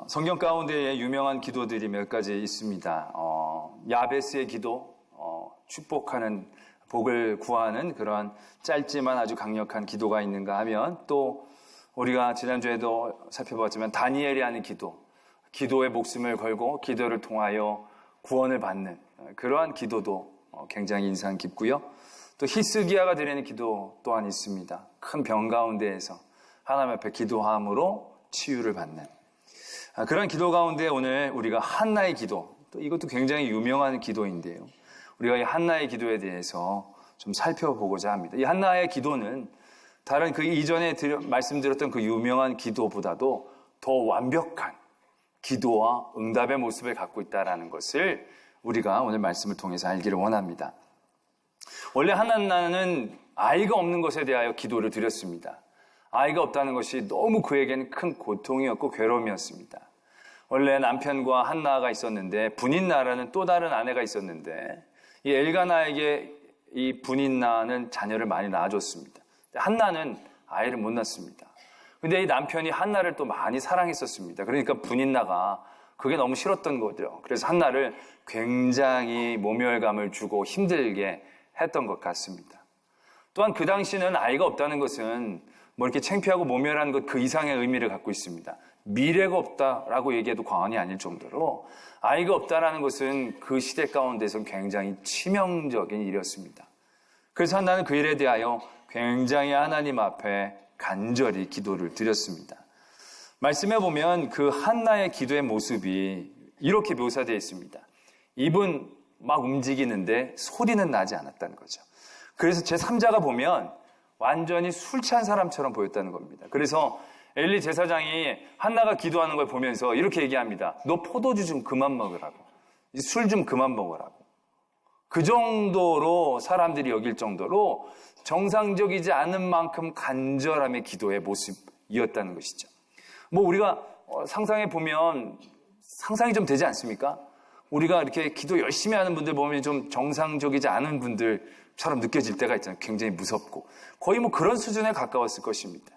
성경 가운데에 유명한 기도들이 몇 가지 있습니다. 야베스의 기도, 축복하는, 복을 구하는 그러한 짧지만 아주 강력한 기도가 있는가 하면, 또 우리가 지난주에도 살펴봤지만 다니엘이 하는 기도, 기도에 목숨을 걸고 기도를 통하여 구원을 받는 그러한 기도도 굉장히 인상 깊고요. 또 히스기야가 드리는 기도 또한 있습니다. 큰 병 가운데에서 하나님 앞에 기도함으로 치유를 받는 그런 기도 가운데 오늘 우리가 한나의 기도, 또 이것도 굉장히 유명한 기도인데요. 우리가 이 한나의 기도에 대해서 좀 살펴보고자 합니다. 이 한나의 기도는 다른 그 이전에 말씀드렸던 그 유명한 기도보다도 더 완벽한 기도와 응답의 모습을 갖고 있다는 것을 우리가 오늘 말씀을 통해서 알기를 원합니다. 원래 한나는 아이가 없는 것에 대하여 기도를 드렸습니다. 아이가 없다는 것이 너무 그에게는 큰 고통이었고 괴로움이었습니다. 원래 남편과 한나가 있었는데 분인나라는 또 다른 아내가 있었는데 이 엘가나에게 이 분인나는 자녀를 많이 낳아줬습니다. 한나는 아이를 못 낳습니다. 근데 이 남편이 한나를 또 많이 사랑했었습니다. 그러니까 분인나가 그게 너무 싫었던 거죠. 그래서 한나를 굉장히 모멸감을 주고 힘들게 했던 것 같습니다. 또한 그 당시는 아이가 없다는 것은 뭐 이렇게 창피하고 모멸한 것 그 이상의 의미를 갖고 있습니다. 미래가 없다라고 얘기해도 과언이 아닐 정도로 아이가 없다라는 것은 그 시대 가운데서는 굉장히 치명적인 일이었습니다. 그래서 한나는 그 일에 대하여 굉장히 하나님 앞에 간절히 기도를 드렸습니다. 말씀해 보면 그 한나의 기도의 모습이 이렇게 묘사되어 있습니다. 입은 막 움직이는데 소리는 나지 않았다는 거죠. 그래서 제3자가 보면 완전히 술 취한 사람처럼 보였다는 겁니다. 그래서 엘리 제사장이 한나가 기도하는 걸 보면서 이렇게 얘기합니다. 너 포도주 좀 그만 먹으라고. 술 좀 그만 먹으라고. 그 정도로 사람들이 여길 정도로 정상적이지 않은 만큼 간절함의 기도의 모습이었다는 것이죠. 뭐 우리가 상상해 보면 상상이 좀 되지 않습니까? 우리가 이렇게 기도 열심히 하는 분들 보면 좀 정상적이지 않은 분들처럼 느껴질 때가 있잖아요. 굉장히 무섭고. 거의 뭐 그런 수준에 가까웠을 것입니다.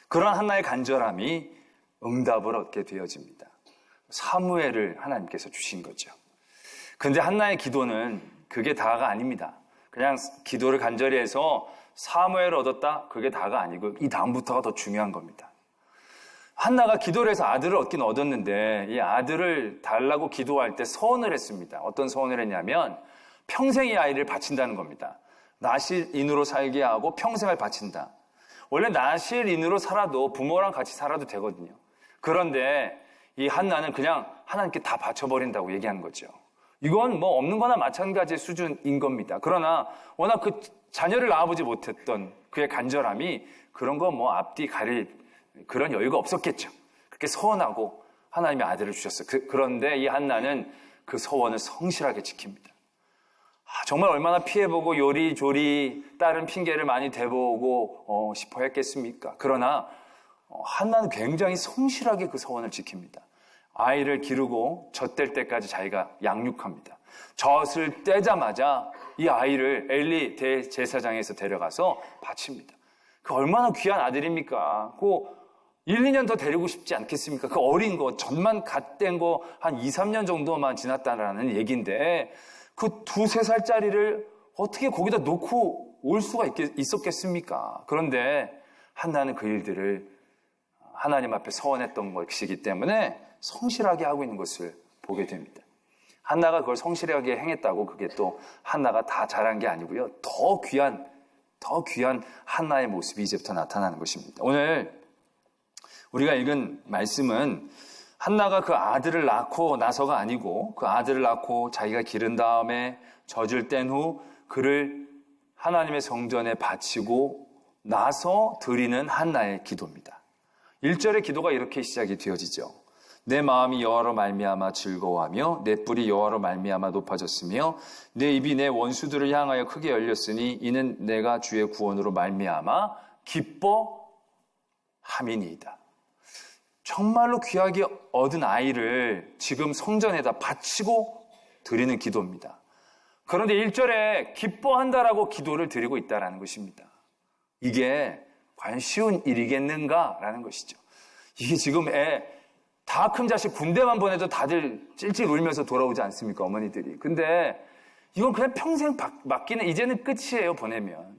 그런 한나의 간절함이 응답을 얻게 되어집니다. 사무엘을 하나님께서 주신 거죠. 그런데 한나의 기도는 그게 다가 아닙니다. 그냥 기도를 간절히 해서 사무엘을 얻었다? 그게 다가 아니고 이 다음부터가 더 중요한 겁니다. 한나가 기도를 해서 아들을 얻긴 얻었는데 이 아들을 달라고 기도할 때 서원을 했습니다. 어떤 서원을 했냐면 평생 이 아이를 바친다는 겁니다. 나실인으로 살게 하고 평생을 바친다. 원래 나실인으로 살아도 부모랑 같이 살아도 되거든요. 그런데 이 한나는 그냥 하나님께 다 바쳐버린다고 얘기한 거죠. 이건 뭐 없는 거나 마찬가지의 수준인 겁니다. 그러나 워낙 그 자녀를 낳아보지 못했던 그의 간절함이 그런 거 뭐 앞뒤 가릴 그런 여유가 없었겠죠. 그렇게 서원하고 하나님의 아들을 주셨어요. 그런데 이 한나는 그 서원을 성실하게 지킵니다. 정말 얼마나 피해보고 요리조리 다른 핑계를 많이 대보고 싶어 했겠습니까? 그러나 한나는 굉장히 성실하게 그 서원을 지킵니다. 아이를 기르고 젖될 때까지 자기가 양육합니다. 젖을 떼자마자 이 아이를 엘리 대제사장에서 데려가서 바칩니다. 그 얼마나 귀한 아들입니까? 그 1, 2년 더 데리고 싶지 않겠습니까? 그 어린 거, 젖만 갓 뗀 거 한 2, 3년 정도만 지났다라는 얘기인데 그 2, 3살짜리를 어떻게 거기다 놓고 올 수가 있었겠습니까? 그런데 한나는 그 일들을 하나님 앞에 서원했던 것이기 때문에 성실하게 하고 있는 것을 보게 됩니다. 한나가 그걸 성실하게 행했다고 그게 또 한나가 다 잘한 게 아니고요. 더 귀한 한나의 모습이 이제부터 나타나는 것입니다. 오늘 우리가 읽은 말씀은 한나가 그 아들을 낳고 나서가 아니고 그 아들을 낳고 자기가 기른 다음에 젖을 뗀 후 그를 하나님의 성전에 바치고 나서 드리는 한나의 기도입니다. 1절의 기도가 이렇게 시작이 되어지죠. 내 마음이 여호와로 말미암아 즐거워하며 내 뿔이 여호와로 말미암아 높아졌으며 내 입이 내 원수들을 향하여 크게 열렸으니 이는 내가 주의 구원으로 말미암아 기뻐함이니이다. 정말로 귀하게 얻은 아이를 지금 성전에다 바치고 드리는 기도입니다. 그런데 1절에 기뻐한다라고 기도를 드리고 있다는 것입니다. 이게 과연 쉬운 일이겠는가라는 것이죠. 이게 지금 다 큰 자식 군대만 보내도 다들 찔찔 울면서 돌아오지 않습니까? 어머니들이. 근데 이건 그냥 평생 맡기는, 이제는 끝이에요, 보내면.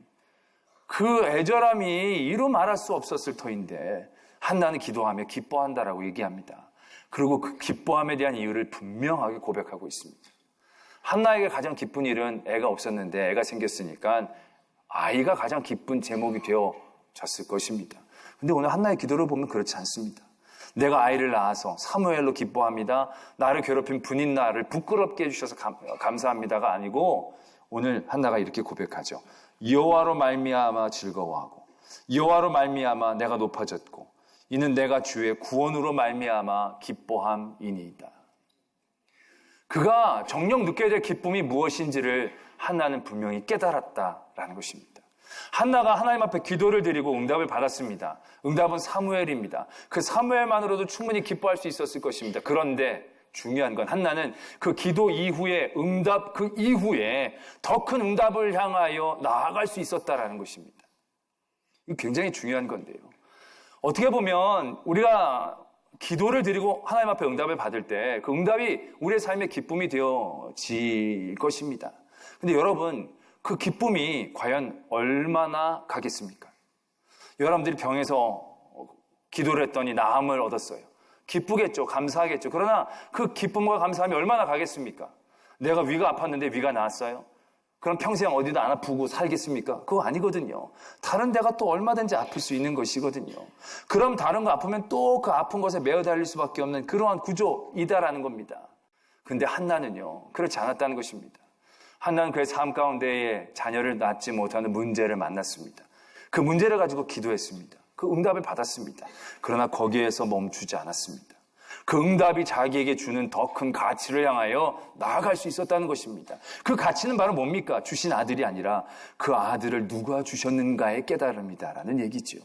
그 애절함이 이루 말할 수 없었을 터인데 한나는 기도하며 기뻐한다라고 얘기합니다. 그리고 그 기뻐함에 대한 이유를 분명하게 고백하고 있습니다. 한나에게 가장 기쁜 일은 애가 없었는데 애가 생겼으니까 아이가 가장 기쁜 제목이 되어졌을 것입니다. 근데 오늘 한나의 기도를 보면 그렇지 않습니다. 내가 아이를 낳아서 사무엘로 기뻐합니다. 나를 괴롭힌 분인 나를 부끄럽게 해주셔서 감사합니다가 아니고 오늘 한나가 이렇게 고백하죠. 여호와로 말미암아 즐거워하고 여호와로 말미암아 내가 높아졌고 이는 내가 주의 구원으로 말미암아 기뻐함이니이다. 그가 정녕 느껴야 될 기쁨이 무엇인지를 한나는 분명히 깨달았다라는 것입니다. 한나가 하나님 앞에 기도를 드리고 응답을 받았습니다. 응답은 사무엘입니다. 그 사무엘만으로도 충분히 기뻐할 수 있었을 것입니다. 그런데 중요한 건 한나는 그 기도 이후에 응답 그 이후에 더 큰 응답을 향하여 나아갈 수 있었다라는 것입니다. 이거 굉장히 중요한 건데요. 어떻게 보면 우리가 기도를 드리고 하나님 앞에 응답을 받을 때 그 응답이 우리의 삶의 기쁨이 되어질 것입니다. 근데 여러분 그 기쁨이 과연 얼마나 가겠습니까? 여러분들이 병에서 기도를 했더니 나음을 얻었어요. 기쁘겠죠. 감사하겠죠. 그러나 그 기쁨과 감사함이 얼마나 가겠습니까? 내가 위가 아팠는데 위가 나았어요? 그럼 평생 어디도 안 아프고 살겠습니까? 그거 아니거든요. 다른 데가 또 얼마든지 아플 수 있는 것이거든요. 그럼 다른 거 아프면 또 그 아픈 것에 매어 달릴 수밖에 없는 그러한 구조이다라는 겁니다. 근데 한나는요, 그렇지 않았다는 것입니다. 한나는 그의 삶 가운데에 자녀를 낳지 못하는 문제를 만났습니다. 그 문제를 가지고 기도했습니다. 그 응답을 받았습니다. 그러나 거기에서 멈추지 않았습니다. 그 응답이 자기에게 주는 더 큰 가치를 향하여 나아갈 수 있었다는 것입니다. 그 가치는 바로 뭡니까? 주신 아들이 아니라 그 아들을 누가 주셨는가의 깨달음이다라는 얘기죠.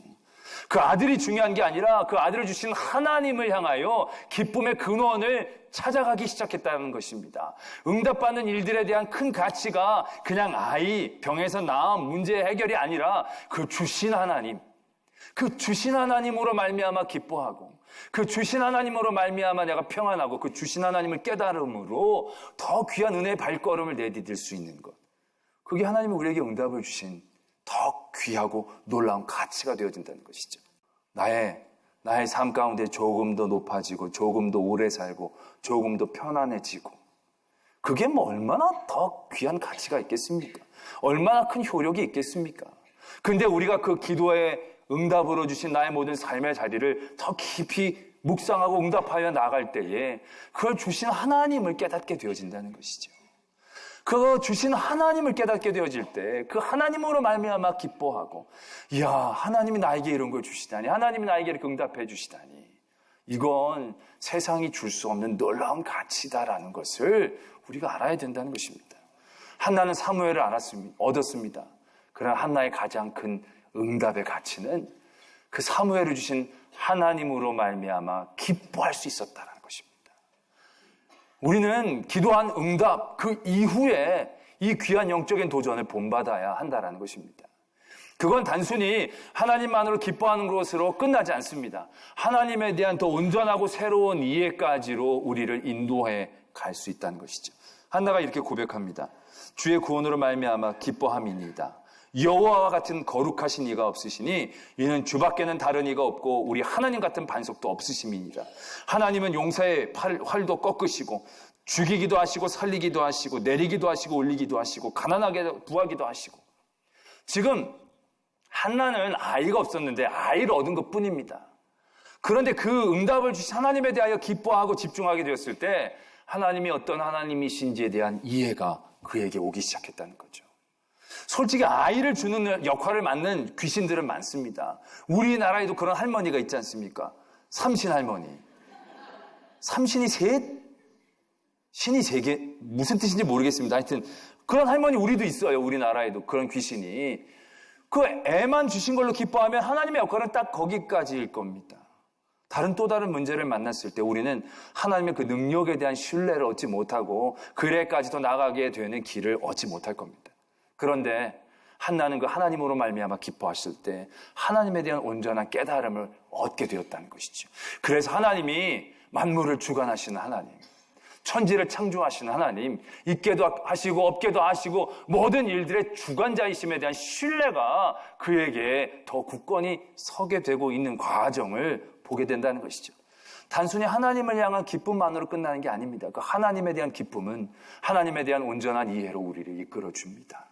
그 아들이 중요한 게 아니라 그 아들을 주신 하나님을 향하여 기쁨의 근원을 찾아가기 시작했다는 것입니다. 응답받는 일들에 대한 큰 가치가 그냥 아이, 병에서 나은 문제 해결이 아니라 그 주신 하나님, 그 주신 하나님으로 말미암아 기뻐하고 그 주신 하나님으로 말미암아 내가 평안하고 그 주신 하나님을 깨달음으로 더 귀한 은혜의 발걸음을 내디딜 수 있는 것. 그게 하나님이 우리에게 응답을 주신 더 귀하고 놀라운 가치가 되어진다는 것이죠. 나의 삶 가운데 조금 더 높아지고 조금 더 오래 살고 조금 더 편안해지고 그게 뭐 얼마나 더 귀한 가치가 있겠습니까? 얼마나 큰 효력이 있겠습니까? 근데 우리가 그 기도의 응답으로 주신 나의 모든 삶의 자리를 더 깊이 묵상하고 응답하여 나갈 때에 그걸 주신 하나님을 깨닫게 되어진다는 것이죠. 그 주신 하나님을 깨닫게 되어질 때 그 하나님으로 말미암아 기뻐하고 이야 하나님이 나에게 이런 걸 주시다니 하나님이 나에게 이렇게 응답해 주시다니 이건 세상이 줄 수 없는 놀라운 가치다라는 것을 우리가 알아야 된다는 것입니다. 한나는 사무엘을 얻었습니다. 그러나 한나의 가장 큰 응답의 가치는 그 사무엘을 주신 하나님으로 말미암아 기뻐할 수 있었다라는 것입니다. 우리는 기도한 응답 그 이후에 이 귀한 영적인 도전을 본받아야 한다라는 것입니다. 그건 단순히 하나님만으로 기뻐하는 것으로 끝나지 않습니다. 하나님에 대한 더 온전하고 새로운 이해까지로 우리를 인도해 갈 수 있다는 것이죠. 한나가 이렇게 고백합니다. 주의 구원으로 말미암아 기뻐함이니이다. 여호와와 같은 거룩하신 이가 없으시니 이는 주밖에는 다른 이가 없고 우리 하나님 같은 반석도 없으심이니라. 하나님은 용사의 활도 꺾으시고 죽이기도 하시고 살리기도 하시고 내리기도 하시고 올리기도 하시고 가난하게 부하기도 하시고. 지금 한나는 아이가 없었는데 아이를 얻은 것뿐입니다. 그런데 그 응답을 주신 하나님에 대하여 기뻐하고 집중하게 되었을 때 하나님이 어떤 하나님이신지에 대한 이해가 그에게 오기 시작했다는 거죠. 솔직히 아이를 주는 역할을 맡는 귀신들은 많습니다. 우리나라에도 그런 할머니가 있지 않습니까? 삼신 할머니. 삼신이 신이 세 개, 무슨 뜻인지 모르겠습니다. 하여튼 그런 할머니 우리도 있어요. 우리나라에도 그런 귀신이. 그 애만 주신 걸로 기뻐하면 하나님의 역할은 딱 거기까지일 겁니다. 또 다른 문제를 만났을 때 우리는 하나님의 그 능력에 대한 신뢰를 얻지 못하고 그래까지도 나가게 되는 길을 얻지 못할 겁니다. 그런데 한나는 그 하나님으로 말미암아 기뻐하실 때 하나님에 대한 온전한 깨달음을 얻게 되었다는 것이죠. 그래서 하나님이 만물을 주관하시는 하나님, 천지를 창조하시는 하나님, 있게도 하시고 없게도 하시고 모든 일들의 주관자이심에 대한 신뢰가 그에게 더 굳건히 서게 되고 있는 과정을 보게 된다는 것이죠. 단순히 하나님을 향한 기쁨만으로 끝나는 게 아닙니다. 그 하나님에 대한 기쁨은 하나님에 대한 온전한 이해로 우리를 이끌어줍니다.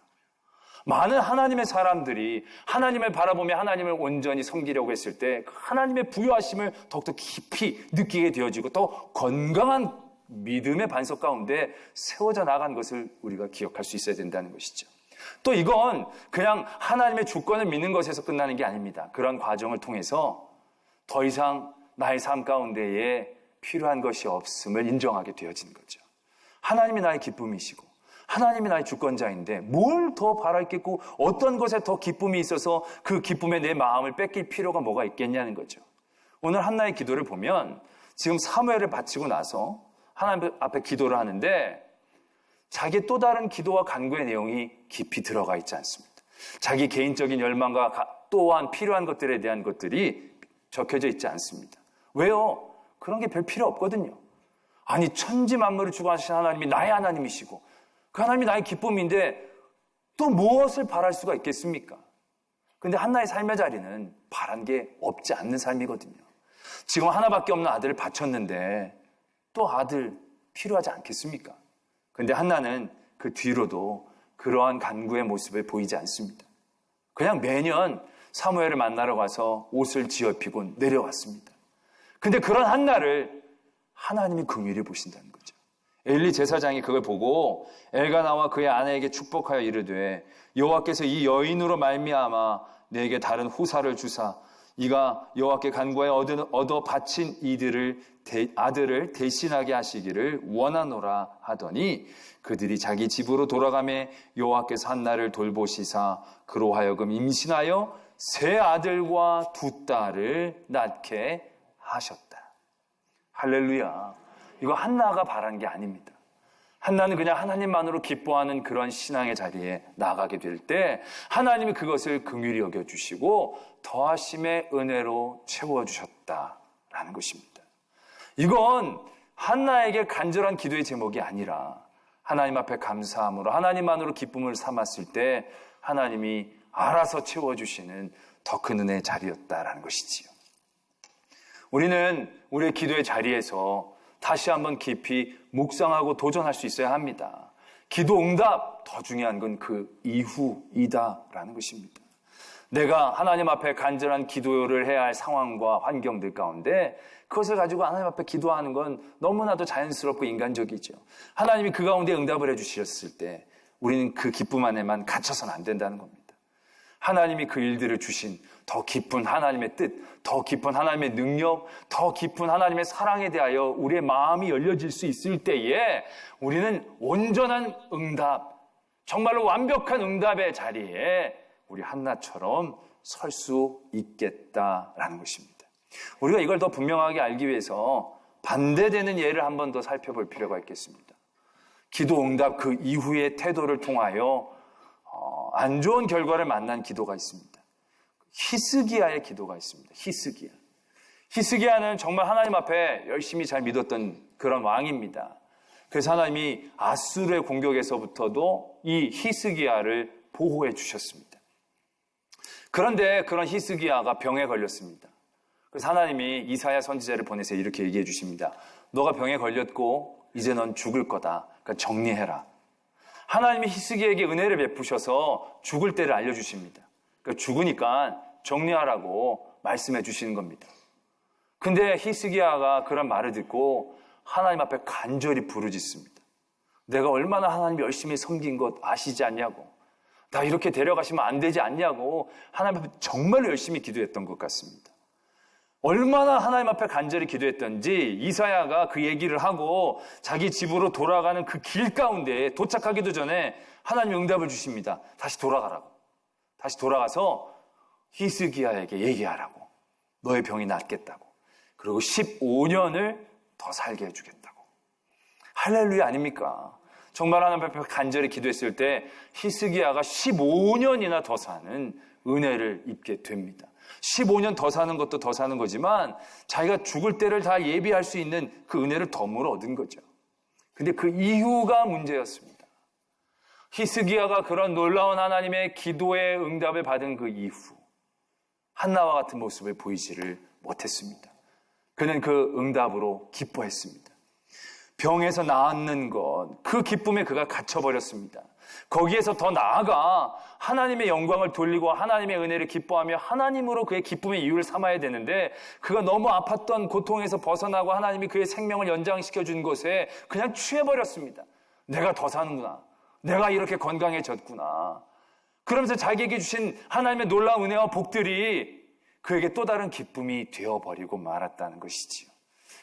많은 하나님의 사람들이 하나님을 바라보며 하나님을 온전히 섬기려고 했을 때 하나님의 부요하심을 더욱더 깊이 느끼게 되어지고 더 건강한 믿음의 반석 가운데 세워져 나간 것을 우리가 기억할 수 있어야 된다는 것이죠. 또 이건 그냥 하나님의 주권을 믿는 것에서 끝나는 게 아닙니다. 그런 과정을 통해서 더 이상 나의 삶 가운데에 필요한 것이 없음을 인정하게 되어지는 거죠. 하나님이 나의 기쁨이시고 하나님이 나의 주권자인데 뭘 더 바라겠고 어떤 것에 더 기쁨이 있어서 그 기쁨에 내 마음을 뺏길 필요가 뭐가 있겠냐는 거죠. 오늘 한나의 기도를 보면 지금 사무엘을 바치고 나서 하나님 앞에 기도를 하는데 자기 또 다른 기도와 간구의 내용이 깊이 들어가 있지 않습니다. 자기 개인적인 열망과 또한 필요한 것들에 대한 것들이 적혀져 있지 않습니다. 왜요? 그런 게 별 필요 없거든요. 아니 천지 만물을 주관하신 하나님이 나의 하나님이시고 그 하나님이 나의 기쁨인데 또 무엇을 바랄 수가 있겠습니까? 근데 한나의 삶의 자리는 바란 게 없지 않는 삶이거든요. 지금 하나밖에 없는 아들을 바쳤는데 또 아들 필요하지 않겠습니까? 근데 한나는 그 뒤로도 그러한 간구의 모습을 보이지 않습니다. 그냥 매년 사무엘을 만나러 가서 옷을 지어입히고 내려왔습니다. 근데 그런 한나를 하나님이 긍휼히 보신다는 거죠. 엘리 제사장이 그걸 보고 엘가나와 그의 아내에게 축복하여 이르되 여호와께서 이 여인으로 말미암아 내게 다른 후사를 주사 이가 여호와께 간구하여 얻어 바친 아들을 대신하게 하시기를 원하노라 하더니 그들이 자기 집으로 돌아가매 여호와께서 한나를 돌보시사 그로 하여금 임신하여 세 아들과 두 딸을 낳게 하셨다. 할렐루야. 이거 한나가 바란 게 아닙니다. 한나는 그냥 하나님만으로 기뻐하는 그런 신앙의 자리에 나가게 될 때 하나님이 그것을 긍휼히 여겨주시고 더하심의 은혜로 채워주셨다라는 것입니다. 이건 한나에게 간절한 기도의 제목이 아니라 하나님 앞에 감사함으로 하나님만으로 기쁨을 삼았을 때 하나님이 알아서 채워주시는 더 큰 은혜의 자리였다라는 것이지요. 우리는 우리의 기도의 자리에서 다시 한번 깊이 묵상하고 도전할 수 있어야 합니다. 기도 응답, 더 중요한 건 그 이후이다라는 것입니다. 내가 하나님 앞에 간절한 기도를 해야 할 상황과 환경들 가운데 그것을 가지고 하나님 앞에 기도하는 건 너무나도 자연스럽고 인간적이죠. 하나님이 그 가운데 응답을 해주셨을 때 우리는 그 기쁨 안에만 갇혀서는 안 된다는 겁니다. 하나님이 그 일들을 주신 더 깊은 하나님의 뜻, 더 깊은 하나님의 능력, 더 깊은 하나님의 사랑에 대하여 우리의 마음이 열려질 수 있을 때에 우리는 온전한 응답, 정말로 완벽한 응답의 자리에 우리 한나처럼 설 수 있겠다라는 것입니다. 우리가 이걸 더 분명하게 알기 위해서 반대되는 예를 한 번 더 살펴볼 필요가 있겠습니다. 기도 응답 그 이후의 태도를 통하여 안 좋은 결과를 만난 기도가 있습니다. 히스기야의 기도가 있습니다. 히스기야는 정말 하나님 앞에 열심히 잘 믿었던 그런 왕입니다. 그래서 하나님이 아수르의 공격에서부터도 이 히스기야를 보호해 주셨습니다. 그런데 그런 히스기야가 병에 걸렸습니다. 그래서 하나님이 이사야 선지자를 보내서 이렇게 얘기해 주십니다. 너가 병에 걸렸고 이제 넌 죽을 거다. 그러니까 정리해라. 하나님이 히스기야에게 은혜를 베푸셔서 죽을 때를 알려주십니다. 그러니까 죽으니까 정리하라고 말씀해 주시는 겁니다. 근데 히스기야가 그런 말을 듣고 하나님 앞에 간절히 부르짖습니다. 내가 얼마나 하나님 열심히 섬긴 것 아시지 않냐고. 나 이렇게 데려가시면 안 되지 않냐고 하나님 앞에 정말로 열심히 기도했던 것 같습니다. 얼마나 하나님 앞에 간절히 기도했던지 이사야가 그 얘기를 하고 자기 집으로 돌아가는 그 길 가운데 도착하기도 전에 하나님이 응답을 주십니다. 다시 돌아가라고. 다시 돌아가서 히스기야에게 얘기하라고. 너의 병이 낫겠다고. 그리고 15년을 더 살게 해주겠다고. 할렐루야 아닙니까? 정말 하나님 앞에 간절히 기도했을 때 히스기야가 15년이나 더 사는 은혜를 입게 됩니다. 15년 더 사는 것도 더 사는 거지만 자기가 죽을 때를 다 예비할 수 있는 그 은혜를 덤으로 얻은 거죠. 근데 그 이후가 문제였습니다. 히스기야가 그런 놀라운 하나님의 기도의 응답을 받은 그 이후 한나와 같은 모습을 보이지를 못했습니다. 그는 그 응답으로 기뻐했습니다. 병에서 나았는 것, 그 기쁨에 그가 갇혀버렸습니다. 거기에서 더 나아가 하나님의 영광을 돌리고 하나님의 은혜를 기뻐하며 하나님으로 그의 기쁨의 이유를 삼아야 되는데 그가 너무 아팠던 고통에서 벗어나고 하나님이 그의 생명을 연장시켜 준 것에 그냥 취해버렸습니다. 내가 더 사는구나. 내가 이렇게 건강해졌구나. 그러면서 자기에게 주신 하나님의 놀라운 은혜와 복들이 그에게 또 다른 기쁨이 되어버리고 말았다는 것이지요.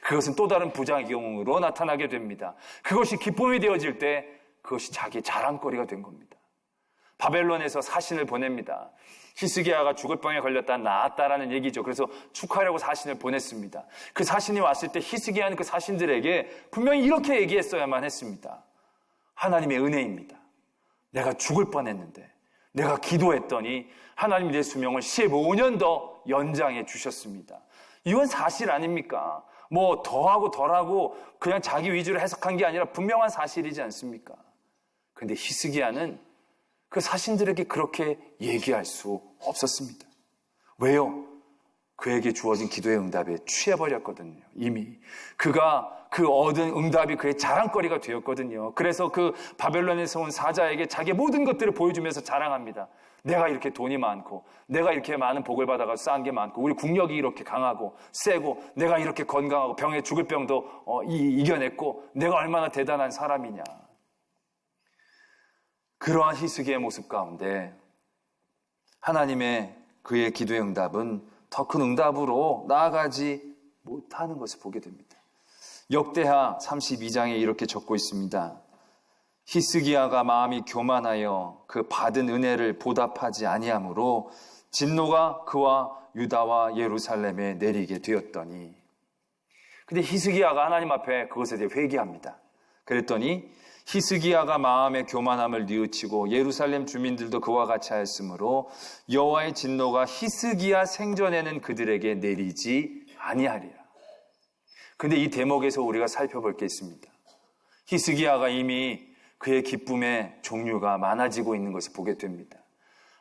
그것은 또 다른 부작용으로 나타나게 됩니다. 그것이 기쁨이 되어질 때 그것이 자기의 자랑거리가 된 겁니다. 바벨론에서 사신을 보냅니다. 히스기야가 죽을 병에 걸렸다 나았다라는 얘기죠. 그래서 축하하려고 사신을 보냈습니다. 그 사신이 왔을 때 히스기야는 그 사신들에게 분명히 이렇게 얘기했어야만 했습니다. 하나님의 은혜입니다. 내가 죽을 뻔했는데 내가 기도했더니 하나님이 내 수명을 15년 더 연장해 주셨습니다. 이건 사실 아닙니까? 뭐 더하고 덜하고 그냥 자기 위주로 해석한 게 아니라 분명한 사실이지 않습니까? 그런데 히스기야는 그 사신들에게 그렇게 얘기할 수 없었습니다. 왜요? 그에게 주어진 기도의 응답에 취해버렸거든요. 이미 그가 그 얻은 응답이 그의 자랑거리가 되었거든요. 그래서 그 바벨론에서 온 사자에게 자기의 모든 것들을 보여주면서 자랑합니다. 내가 이렇게 돈이 많고 내가 이렇게 많은 복을 받아서 쌓은 게 많고 우리 국력이 이렇게 강하고 세고 내가 이렇게 건강하고 병에 죽을 병도 이겨냈고 내가 얼마나 대단한 사람이냐. 그러한 히스기야의 모습 가운데 하나님의 그의 기도의 응답은 더 큰 응답으로 나아가지 못하는 것을 보게 됩니다. 역대하 32장에 이렇게 적고 있습니다. 히스기야가 마음이 교만하여 그 받은 은혜를 보답하지 아니하므로 진노가 그와 유다와 예루살렘에 내리게 되었더니. 근데 히스기야가 하나님 앞에 그것에 대해 회개합니다. 그랬더니 히스기야가 마음의 교만함을 뉘우치고 예루살렘 주민들도 그와 같이 하였으므로 여호와의 진노가 히스기야 생전에는 그들에게 내리지 아니하리라. 근데 이 대목에서 우리가 살펴볼 게 있습니다. 히스기야가 이미 그의 기쁨의 종류가 많아지고 있는 것을 보게 됩니다.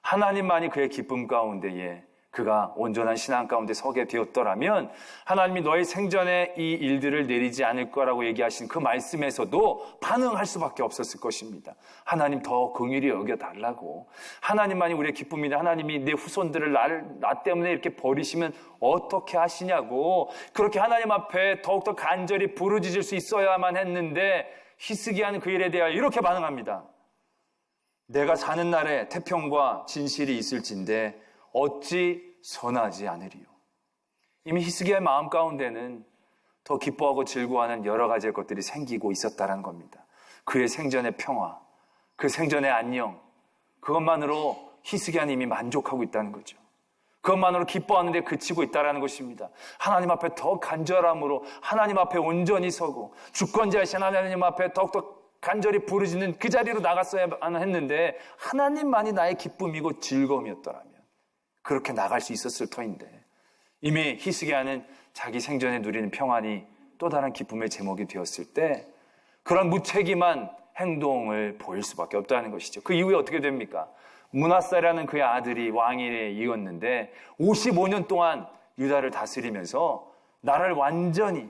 하나님만이 그의 기쁨 가운데에 그가 온전한 신앙 가운데 서게 되었더라면 하나님이 너의 생전에 이 일들을 내리지 않을 거라고 얘기하신 그 말씀에서도 반응할 수밖에 없었을 것입니다. 하나님 더 긍휼히 여겨달라고. 하나님만이 우리의 기쁨이다. 하나님이 내 후손들을 나 때문에 이렇게 버리시면 어떻게 하시냐고. 그렇게 하나님 앞에 더욱더 간절히 부르짖을 수 있어야만 했는데 히스기야는 그 일에 대하여 이렇게 반응합니다. 내가 사는 날에 태평과 진실이 있을진데 어찌 선하지 않으리요. 이미 히스기야의 마음 가운데는 더 기뻐하고 즐거워하는 여러 가지의 것들이 생기고 있었다는 겁니다. 그의 생전의 평화, 그 생전의 안녕, 그것만으로 히스기야는 이미 만족하고 있다는 거죠. 그것만으로 기뻐하는데 그치고 있다는 것입니다. 하나님 앞에 더 간절함으로 하나님 앞에 온전히 서고 주권자이신 하나님 앞에 더욱더 간절히 부르짖는 그 자리로 나갔어야만 했는데 하나님만이 나의 기쁨이고 즐거움이었더라면 그렇게 나갈 수 있었을 터인데 이미 히스기야는 자기 생전에 누리는 평안이 또 다른 기쁨의 제목이 되었을 때 그런 무책임한 행동을 보일 수밖에 없다는 것이죠. 그 이후에 어떻게 됩니까? 므낫세라는 그의 아들이 왕위에 이었는데 55년 동안 유다를 다스리면서 나라를 완전히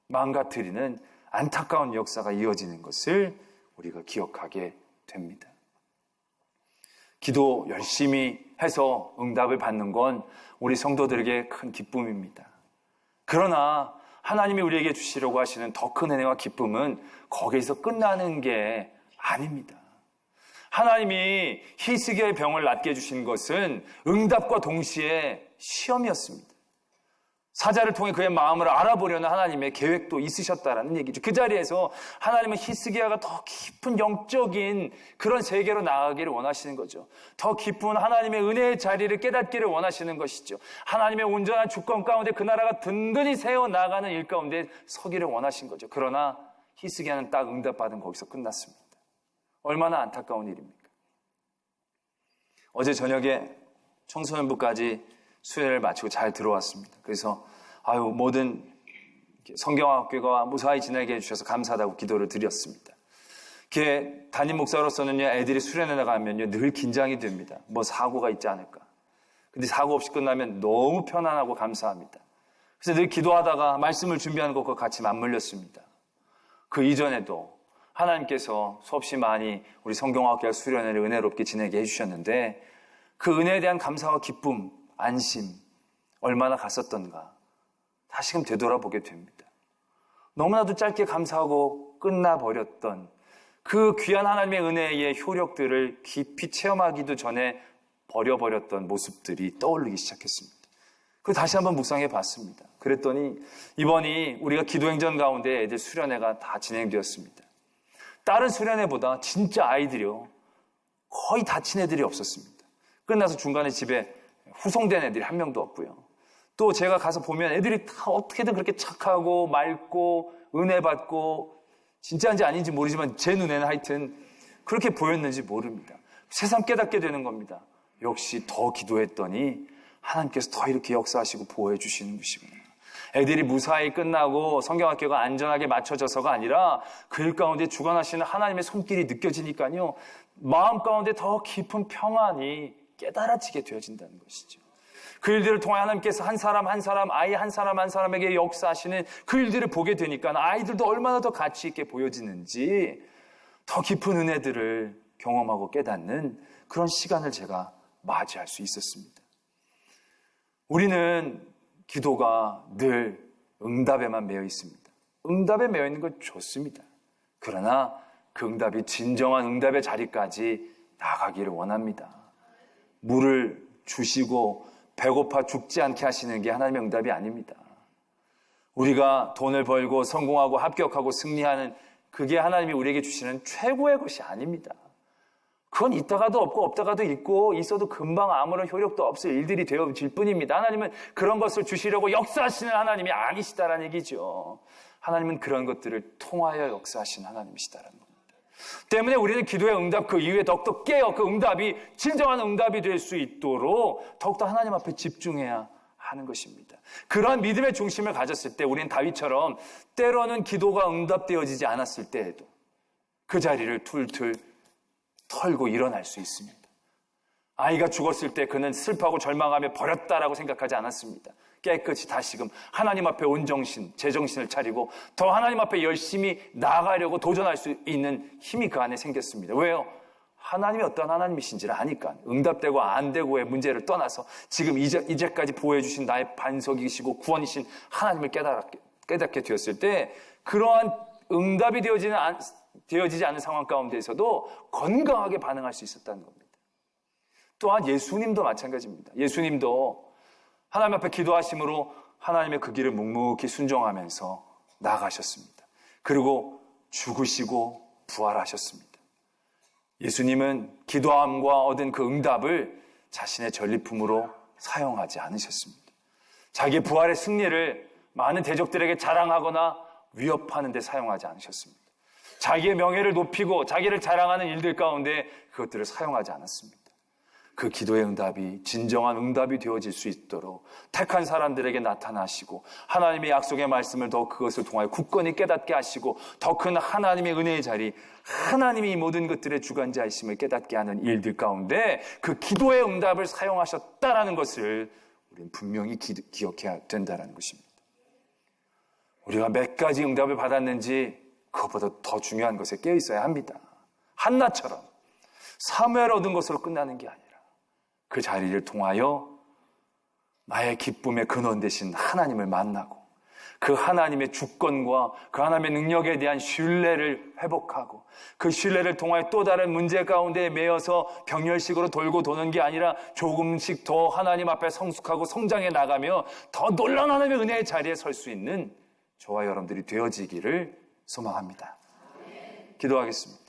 망가뜨리는 안타까운 역사가 이어지는 것을 우리가 기억하게 됩니다. 기도 열심히 해서 응답을 받는 건 우리 성도들에게 큰 기쁨입니다. 그러나 하나님이 우리에게 주시려고 하시는 더 큰 은혜와 기쁨은 거기에서 끝나는 게 아닙니다. 하나님이 히스기야의 병을 낫게 해주신 것은 응답과 동시에 시험이었습니다. 사자를 통해 그의 마음을 알아보려는 하나님의 계획도 있으셨다라는 얘기죠. 그 자리에서 하나님은 히스기야가 더 깊은 영적인 그런 세계로 나아가기를 원하시는 거죠. 더 깊은 하나님의 은혜의 자리를 깨닫기를 원하시는 것이죠. 하나님의 온전한 주권 가운데 그 나라가 든든히 세워나가는 일 가운데 서기를 원하신 거죠. 그러나 히스기야는 딱 응답받은 거기서 끝났습니다. 얼마나 안타까운 일입니까? 어제 저녁에 청소년부까지 수련을 마치고 잘 들어왔습니다. 그래서 모든 성경학교가 무사히 지내게 해주셔서 감사하다고 기도를 드렸습니다. 담임 목사로서는요, 애들이 수련회 나가면요, 늘 긴장이 됩니다. 뭐 사고가 있지 않을까. 근데 사고 없이 끝나면 너무 편안하고 감사합니다. 그래서 늘 기도하다가 말씀을 준비하는 것과 같이 맞물렸습니다. 그 이전에도 하나님께서 수없이 많이 우리 성경학교 수련회를 은혜롭게 지내게 해주셨는데 그 은혜에 대한 감사와 기쁨, 안심, 얼마나 갔었던가 다시금 되돌아보게 됩니다. 너무나도 짧게 감사하고 끝나버렸던 그 귀한 하나님의 은혜의 효력들을 깊이 체험하기도 전에 버려버렸던 모습들이 떠오르기 시작했습니다. 그걸 다시 한번 묵상해 봤습니다. 그랬더니 이번이 우리가 기도행전 가운데 애들 수련회가 다 진행되었습니다. 다른 수련회보다 진짜 아이들이요, 거의 다친 애들이 없었습니다. 끝나서 중간에 집에 후송된 애들이 한 명도 없고요. 또 제가 가서 보면 애들이 다 어떻게든 그렇게 착하고 맑고 은혜 받고 진짜인지 아닌지 모르지만 제 눈에는 하여튼 그렇게 보였는지 모릅니다. 새삼 깨닫게 되는 겁니다. 역시 더 기도했더니 하나님께서 더 이렇게 역사하시고 보호해 주시는 것이구나. 애들이 무사히 끝나고 성경학교가 안전하게 맞춰져서가 아니라 그 일 가운데 주관하시는 하나님의 손길이 느껴지니까요, 마음 가운데 더 깊은 평안이 깨달아지게 되어진다는 것이죠. 그 일들을 통해 하나님께서 한 사람 한 사람, 아이 한 사람 한 사람에게 역사하시는 그 일들을 보게 되니까 아이들도 얼마나 더 가치 있게 보여지는지 더 깊은 은혜들을 경험하고 깨닫는 그런 시간을 제가 맞이할 수 있었습니다. 우리는 기도가 늘 응답에만 매여 있습니다. 응답에 매여 있는 건 좋습니다. 그러나 그 응답이 진정한 응답의 자리까지 나가기를 원합니다. 물을 주시고 배고파 죽지 않게 하시는 게 하나님의 응답이 아닙니다. 우리가 돈을 벌고 성공하고 합격하고 승리하는 그게 하나님이 우리에게 주시는 최고의 것이 아닙니다. 그건 있다가도 없고 없다가도 있고 있어도 금방 아무런 효력도 없을 일들이 되어질 뿐입니다. 하나님은 그런 것을 주시려고 역사하시는 하나님이 아니시다라는 얘기죠. 하나님은 그런 것들을 통하여 역사하시는 하나님이시다라는 겁니다. 때문에 우리는 기도의 응답 그 이후에 더욱더 깨어 그 응답이 진정한 응답이 될 수 있도록 더욱더 하나님 앞에 집중해야 하는 것입니다. 그러한 믿음의 중심을 가졌을 때 우리는 다윗처럼 때로는 기도가 응답되어지지 않았을 때에도 그 자리를 툴툴 털고 일어날 수 있습니다. 아이가 죽었을 때 그는 슬퍼하고 절망하며 버렸다라고 생각하지 않았습니다. 깨끗이 다시금 하나님 앞에 온 정신, 제정신을 차리고 더 하나님 앞에 열심히 나아가려고 도전할 수 있는 힘이 그 안에 생겼습니다. 왜요? 하나님이 어떤 하나님이신지를 아니까. 응답되고 안 되고의 문제를 떠나서 지금 이제까지 보호해 주신 나의 반석이시고 구원이신 하나님을 깨닫게 되었을 때 그러한 응답이 되어지지 않은 상황 가운데에서도 건강하게 반응할 수 있었다는 겁니다. 또한 예수님도 마찬가지입니다. 예수님도 하나님 앞에 기도하심으로 하나님의 그 길을 묵묵히 순종하면서 나아가셨습니다. 그리고 죽으시고 부활하셨습니다. 예수님은 기도함과 얻은 그 응답을 자신의 전리품으로 사용하지 않으셨습니다. 자기의 부활의 승리를 많은 대적들에게 자랑하거나 위협하는 데 사용하지 않으셨습니다. 자기의 명예를 높이고 자기를 자랑하는 일들 가운데 그것들을 사용하지 않았습니다. 그 기도의 응답이 진정한 응답이 되어질 수 있도록 택한 사람들에게 나타나시고 하나님의 약속의 말씀을 더 그것을 통하여 굳건히 깨닫게 하시고 더 큰 하나님의 은혜의 자리, 하나님이 모든 것들의 주관자이심을 깨닫게 하는 일들 가운데 그 기도의 응답을 사용하셨다라는 것을 우리는 분명히 기억해야 된다는 것입니다. 우리가 몇 가지 응답을 받았는지 그것보다 더 중요한 것에 깨어 있어야 합니다. 한나처럼 사무엘 얻은 것으로 끝나는 게 아니라 그 자리를 통하여 나의 기쁨의 근원 되신 하나님을 만나고 그 하나님의 주권과 그 하나님의 능력에 대한 신뢰를 회복하고 그 신뢰를 통하여 또 다른 문제 가운데 매여서 병렬식으로 돌고 도는 게 아니라 조금씩 더 하나님 앞에 성숙하고 성장해 나가며 더 놀라운 하나님의 은혜의 자리에 설 수 있는 저와 여러분들이 되어지기를 소망합니다. 기도하겠습니다.